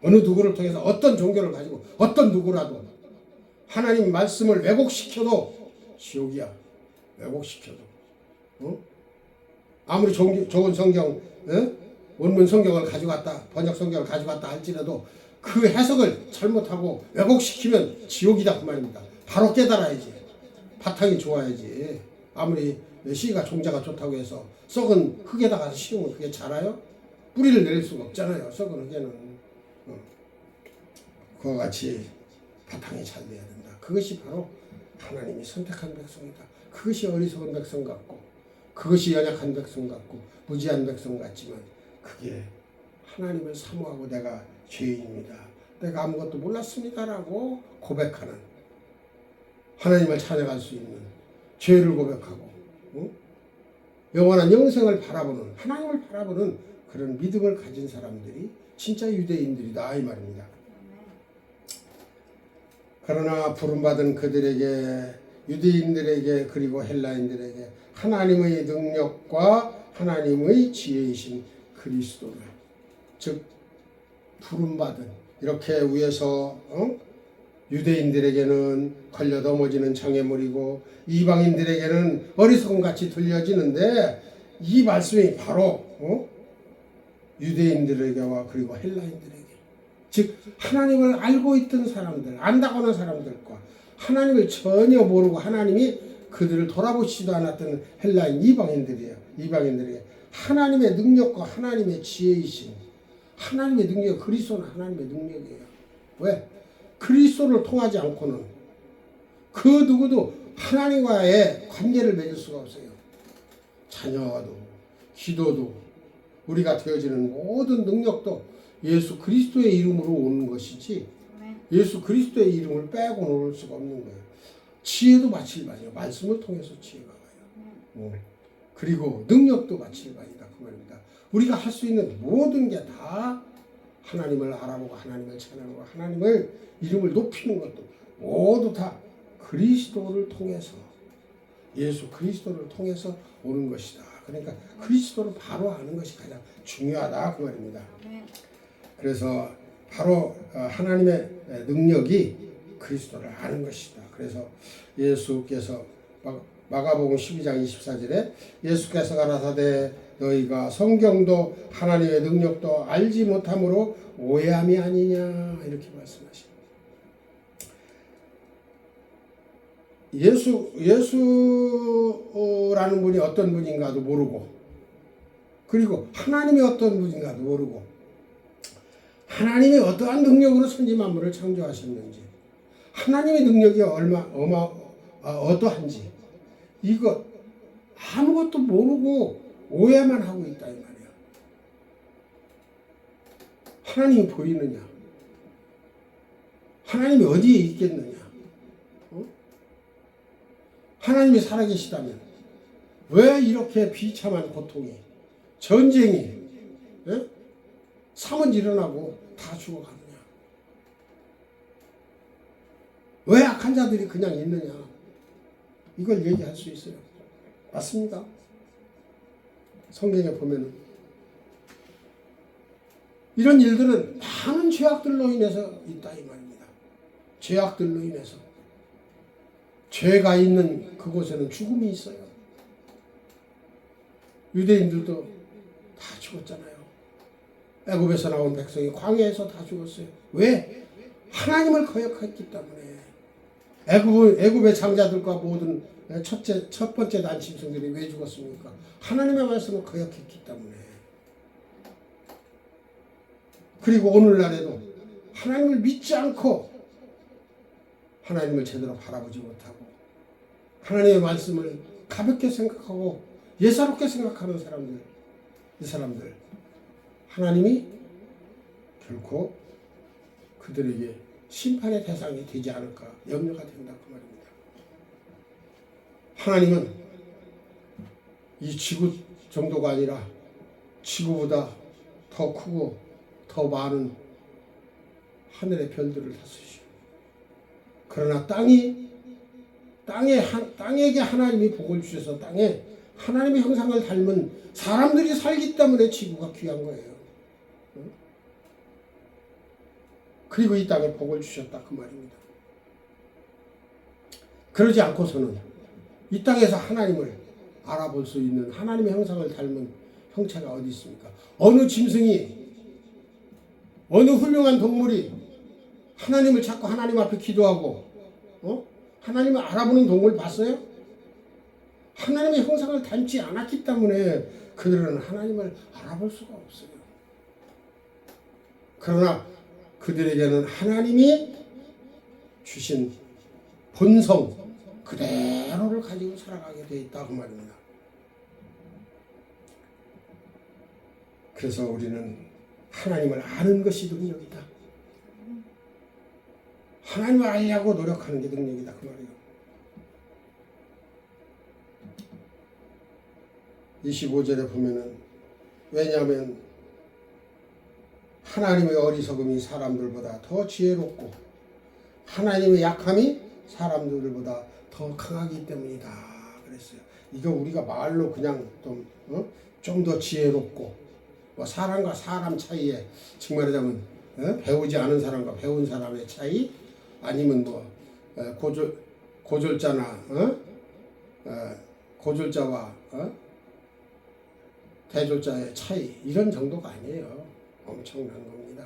어느 누구를 통해서 어떤 종교를 가지고 어떤 누구라도 하나님 말씀을 왜곡시켜도 지옥이야. 왜곡시켜도. 아무리 좋은 성경, 원문 성경을 가져갔다, 번역 성경을 가져갔다 할지라도 그 해석을 잘못하고 왜곡시키면 지옥이다 그 말입니다. 바로 깨달아야지. 바탕이 좋아야지. 아무리 씨가 종자가 좋다고 해서 썩은 흙에다가 심으면 그게 자라요? 뿌리를 내릴 수가 없잖아요. 썩은 흙에는. 그와 같이 바탕이 잘 돼야 된다. 그것이 바로 하나님이 선택한 백성이다. 그것이 어리석은 백성 같고, 그것이 연약한 백성 같고, 무지한 백성 같지만 그게 하나님을 사모하고 내가 죄인입니다, 내가 아무것도 몰랐습니다라고 고백하는, 하나님을 찬양할 수 있는, 죄를 고백하고 영원한 영생을 바라보는, 하나님을 바라보는 그런 믿음을 가진 사람들이 진짜 유대인들이다 이 말입니다. 그러나 부름받은 그들에게, 유대인들에게 그리고 헬라인들에게 하나님의 능력과 하나님의 지혜이신 그리스도를, 즉 부름받은, 이렇게 위에서 유대인들에게는 걸려 넘어지는 장애물이고 이방인들에게는 어리석음같이 들려지는데, 이 말씀이 바로 유대인들에게와 그리고 헬라인들에게, 즉 하나님을 알고 있던 사람들, 안다고 하는 사람들과 하나님을 전혀 모르고 하나님이 그들을 돌아보시지도 않았던 헬라인 이방인들이에요. 이방인들에게 하나님의 능력과 하나님의 지혜이신, 하나님의 능력, 그리스도는 하나님의 능력이에요. 왜? 그리스도를 통하지 않고는 그 누구도 하나님과의 관계를 맺을 수가 없어요. 자녀도 기도도 우리가 되어지는 모든 능력도 예수 그리스도의 이름으로 오는 것이지 예수 그리스도의 이름을 빼고 놓을 수가 없는 거예요. 지혜도 마찬가지예요. 말씀을 통해서 지혜가 와요. 그리고 능력도 마찬가지다 그 말입니다. 우리가 할 수 있는 모든 게 다 하나님을 알아보고 하나님을 찬양하고 하나님을 이름을 높이는 것도 모두 다 그리스도를 통해서 예수 그리스도를 통해서 오는 것이다. 그러니까 그리스도를 바로 아는 것이 가장 중요하다 그 말입니다. 그래서 바로 하나님의 능력이 그리스도를 아는 것이다. 그래서 예수께서 마가복음 12장 24절에 예수께서 가라사대 너희가 성경도 하나님의 능력도 알지 못함으로 오해함이 아니냐 이렇게 말씀하십니다. 예수라는 분이 어떤 분인가도 모르고 그리고 하나님이 어떤 분인가도 모르고 하나님이 어떠한 능력으로 천지 만물을 창조하셨는지 하나님의 능력이 어떠한지 이거 아무것도 모르고 오해만 하고 있다 이 말이야. 하나님이 보이느냐? 하나님이 어디에 있겠느냐? 하나님이 살아계시다면 왜 이렇게 비참한 고통이 전쟁이 삼은 일어나고 다 죽어가느냐? 왜 악한 자들이 그냥 있느냐? 이걸 얘기할 수 있어요. 맞습니다. 성경에 보면은 이런 일들은 많은 죄악들로 인해서 있다 이 말입니다. 죄악들로 인해서 죄가 있는 그곳에는 죽음이 있어요. 유대인들도 다 죽었잖아요. 애굽에서 나온 백성이 광야에서 다 죽었어요. 왜? 하나님을 거역했기 때문에. 애굽의 장자들과 모든 첫 번째 난 짐승들이 왜 죽었습니까? 하나님의 말씀을 거역했기 때문에. 그리고 오늘날에도 하나님을 믿지 않고 하나님을 제대로 바라보지 못하고 하나님의 말씀을 가볍게 생각하고 예사롭게 생각하는 사람들, 이 사람들 하나님이 결코 그들에게 심판의 대상이 되지 않을까 염려가 된다 그 말입니다. 하나님은 이 지구 정도가 아니라 지구보다 더 크고 더 많은 하늘의 별들을 다스리시오. 그러나 땅에게 하나님이 복을 주셔서 땅에 하나님의 형상을 닮은 사람들이 살기 때문에 지구가 귀한 거예요. 그리고 이 땅에 복을 주셨다 그 말입니다. 그러지 않고서는 이 땅에서 하나님을 알아볼 수 있는 하나님의 형상을 닮은 형체가 어디 있습니까? 어느 짐승이 어느 훌륭한 동물이 하나님을 찾고 하나님 앞에 기도하고 하나님을 알아보는 동물 봤어요? 하나님의 형상을 닮지 않았기 때문에 그들은 하나님을 알아볼 수가 없어요. 그러나 그들에게는 하나님이 주신 본성 그대로를 가지고 살아가게 되어 있다 그 말입니다. 그래서 우리는 하나님을 아는 것이 능력이다. 하나님을 알려고 노력하는 게 능력이다 그 말이에요. 25절에 보면은 왜냐하면 하나님의 어리석음이 사람들보다 더 지혜롭고 하나님의 약함이 사람들보다 더 강하기 때문이다 그랬어요. 이거 우리가 말로 그냥 좀 더 지혜롭고 뭐 사람과 사람 차이에 정말 말하자면 배우지 않은 사람과 배운 사람의 차이 아니면 뭐 고졸자나 고졸자와 대졸자의 차이 이런 정도가 아니에요. 엄청난 겁니다.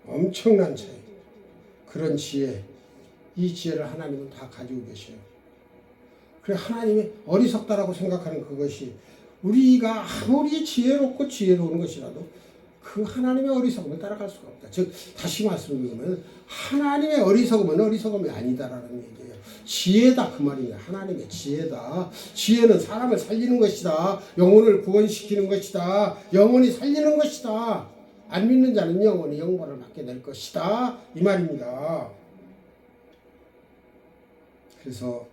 엄청난 차이. 그런 지혜, 이 지혜를 하나님은 다 가지고 계셔요. 그래 하나님이 어리석다라고 생각하는 그것이 우리가 아무리 지혜롭고 지혜로운 것이라도 그 하나님의 어리석음을 따라갈 수가 없다. 즉 다시 말씀드리면 하나님의 어리석음은 어리석음이 아니다라는 얘기예요. 지혜다 그 말입니다. 하나님의 지혜다. 지혜는 사람을 살리는 것이다. 영혼을 구원시키는 것이다. 영혼이 살리는 것이다. 안 믿는 자는 영혼이 영벌을 받게 될 것이다. 이 말입니다. 그래서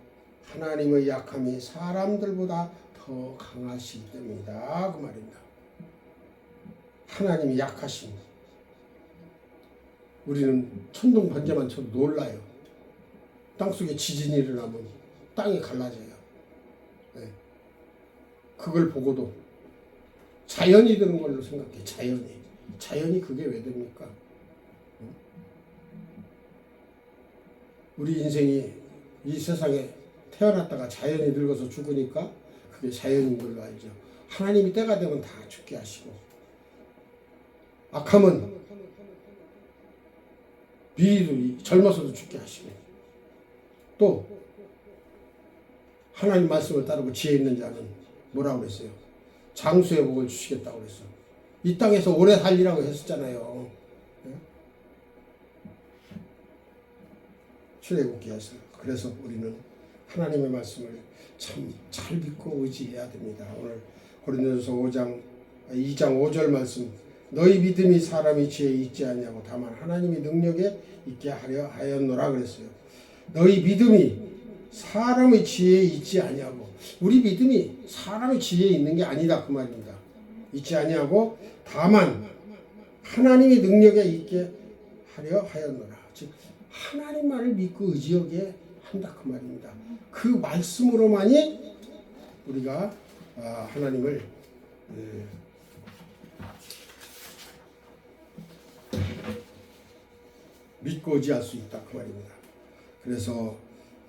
하나님의 약함이 사람들보다 더 강하시기 때문이다. 그 말입니다. 하나님이 약하신. 우리는 천둥 번개만 쳐도 놀라요. 땅속에 지진이 일어나면 땅이 갈라져요. 네. 그걸 보고도 자연이 되는 걸로 생각해. 자연이 그게 왜 됩니까? 우리 인생이 이 세상에 태어났다가 자연이 늙어서 죽으니까 그게 자연인 걸로 알죠. 하나님이 때가 되면 다 죽게 하시고, 악하면 미리도 젊어서도 죽게 하시고, 또 하나님 말씀을 따르고 지혜 있는 자는 뭐라고 그랬어요? 장수의 복을 주시겠다고 그랬어. 이 땅에서 오래 살리라고 했었잖아요. 출애굽기에서. 그래서 우리는 하나님의 말씀을 참 잘 믿고 의지해야 됩니다. 오늘 고린도전서 2장 5절 말씀, 너희 믿음이 사람의 지혜에 있지 않냐고 다만 하나님의 능력에 있게 하려 하였노라 그랬어요. 너희 믿음이 사람의 지혜에 있지 아니하고, 우리 믿음이 사람의 지혜에 있는 게 아니다 그 말입니다. 있지 아니하고 다만 하나님의 능력에 있게 하려 하였노라. 즉 하나님만을 믿고 의지하게 한다 그 말입니다. 그 말씀으로만이 우리가 하나님을 믿고 의지할 수 있다 그 말입니다. 그래서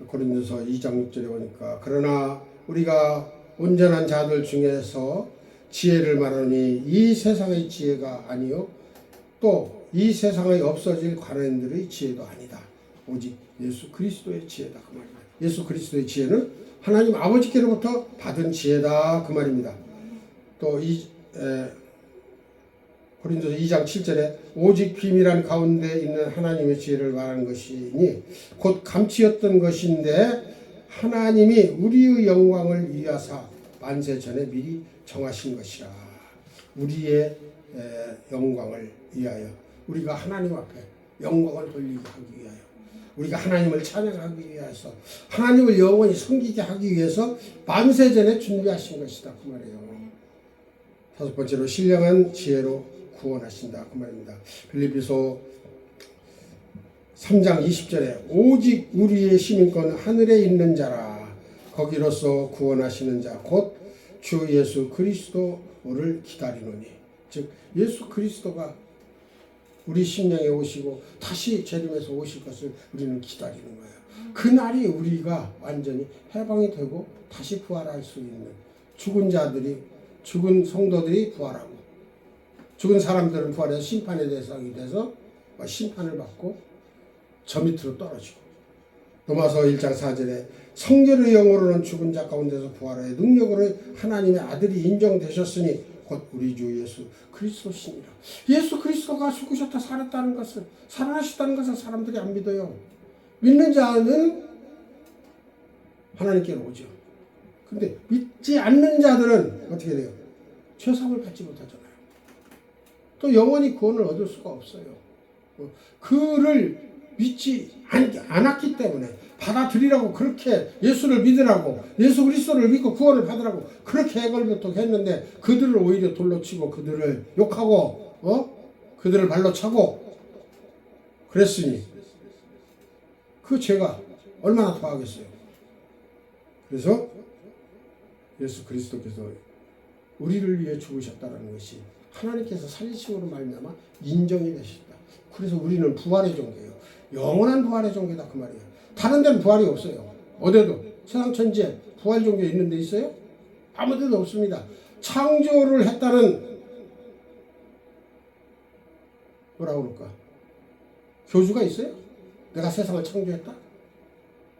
고린도서 2장 6절에 보니까 그러나 우리가 온전한 자들 중에서 지혜를 말하니 이 세상의 지혜가 아니요 또 이 세상에 없어질 관원들의 지혜도 아니다. 오직 예수 그리스도의 지혜다 그 말입니다. 예수 그리스도의 지혜는 하나님 아버지께로부터 받은 지혜다 그 말입니다. 또 고린도서 2장 7절에 오직 비밀한 가운데 있는 하나님의 지혜를 말하는 것이니 곧 감추었던 것인데 하나님이 우리의 영광을 위하사 만세 전에 미리 정하신 것이라. 우리의 영광을 위하여, 우리가 하나님 앞에 영광을 돌리게 하기 위하여, 우리가 하나님을 찬양하기 위해서, 하나님을 영원히 섬기게 하기 위해서 만세 전에 준비하신 것이다 그 말이에요. 다섯 번째로 신령한 지혜로 구원하신다 그 말입니다. 빌립비서 3장 20절에 오직 우리의 시민권 하늘에 있는 자라 거기로서 구원하시는 자 곧 주 예수 그리스도를 기다리노니. 즉 예수 그리스도가 우리 심령에 오시고 다시 재림해서 오실 것을 우리는 기다리는 거예요. 그날이 우리가 완전히 해방이 되고 다시 부활할 수 있는, 죽은 성도들이 부활하고 죽은 사람들은 부활해서 심판의 대상이 돼서 심판을 받고 저 밑으로 떨어지고, 로마서 1장 4절에 성결의 영으로는 죽은 자 가운데서 부활하여 능력으로 하나님의 아들이 인정되셨으니 곧 우리 주 예수 그리스도시니라. 예수 그리스도가 죽으셨다 살았다는 것을, 살아나셨다는 것을 사람들이 안 믿어요. 믿는 자는 하나님께로 오죠. 근데 믿지 않는 자들은 어떻게 돼요? 죄사함을 받지 못하잖아요. 또 영원히 구원을 얻을 수가 없어요. 그를 믿지 않았기 때문에, 받아들이라고 그렇게 예수를 믿으라고, 예수 그리스도를 믿고 구원을 받으라고 그렇게 애걸복통 했는데 그들을 오히려 돌로 치고 그들을 욕하고 그들을 발로 차고 그랬으니 그 죄가 얼마나 더하겠어요. 그래서 예수 그리스도께서 우리를 위해 죽으셨다는 것이 하나님께서 살리심으로 말미암아 인정이 되셨다. 그래서 우리는 부활의 종교예요. 영원한 부활의 종교다 그 말이에요. 다른 데는 부활이 없어요. 어디도 세상 천지에 부활 종교 있는 데 있어요? 아무 데도 없습니다. 창조를 했다는 뭐라고 그럴까? 교주가 있어요? 내가 세상을 창조했다?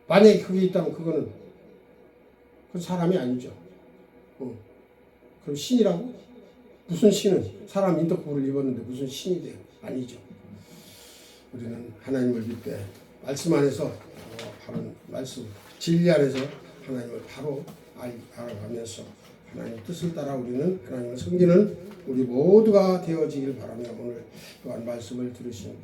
만약에 그게 있다면 그건 사람이 아니죠. 그럼 신이라고? 무슨 신은 사람 인터코를 입었는데 무슨 신이 돼요? 아니죠. 우리는 하나님을 믿되 말씀 안에서 바른 말씀 진리 안에서 하나님을 바로 알아가면서 하나님 뜻을 따라 우리는 하나님을 섬기는 우리 모두가 되어지길 바라며 오늘 또한 말씀을 들으신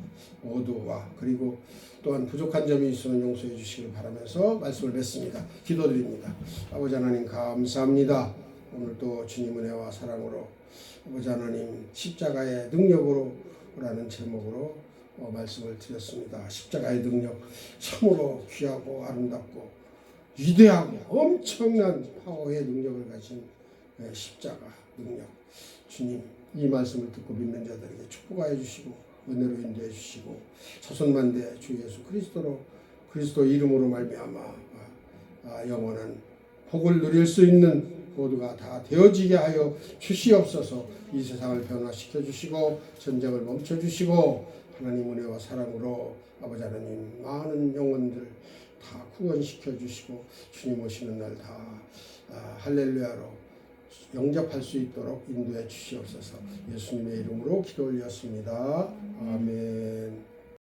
모두와 그리고 또한 부족한 점이 있으면 용서해 주시길 바라면서 말씀을 맺습니다. 기도드립니다. 아버지 하나님 감사합니다. 오늘 또 주님 은혜와 사랑으로 아버지 하나님 십자가의 능력으로 라는 제목으로 말씀을 드렸습니다. 십자가의 능력 참으로 귀하고 아름답고 위대하고 엄청난 파워의 능력을 가진 십자가 능력 주님 이 말씀을 듣고 믿는 자들에게 축복하여 주시고 은혜로 인도해 주시고 자손만대 주 예수 그리스도 이름으로 말미암아 영원한 복을 누릴 수 있는 모두가 다 되어지게 하여 주시옵소서. 이 세상을 변화시켜 주시고 전쟁을 멈춰 주시고 하나님 은혜와 사랑으로 아버지 하나님 많은 영혼들 다 구원시켜 주시고 주님 오시는 날 다 할렐루야로 영접할 수 있도록 인도해 주시옵소서. 예수님의 이름으로 기도 올렸습니다. 아멘.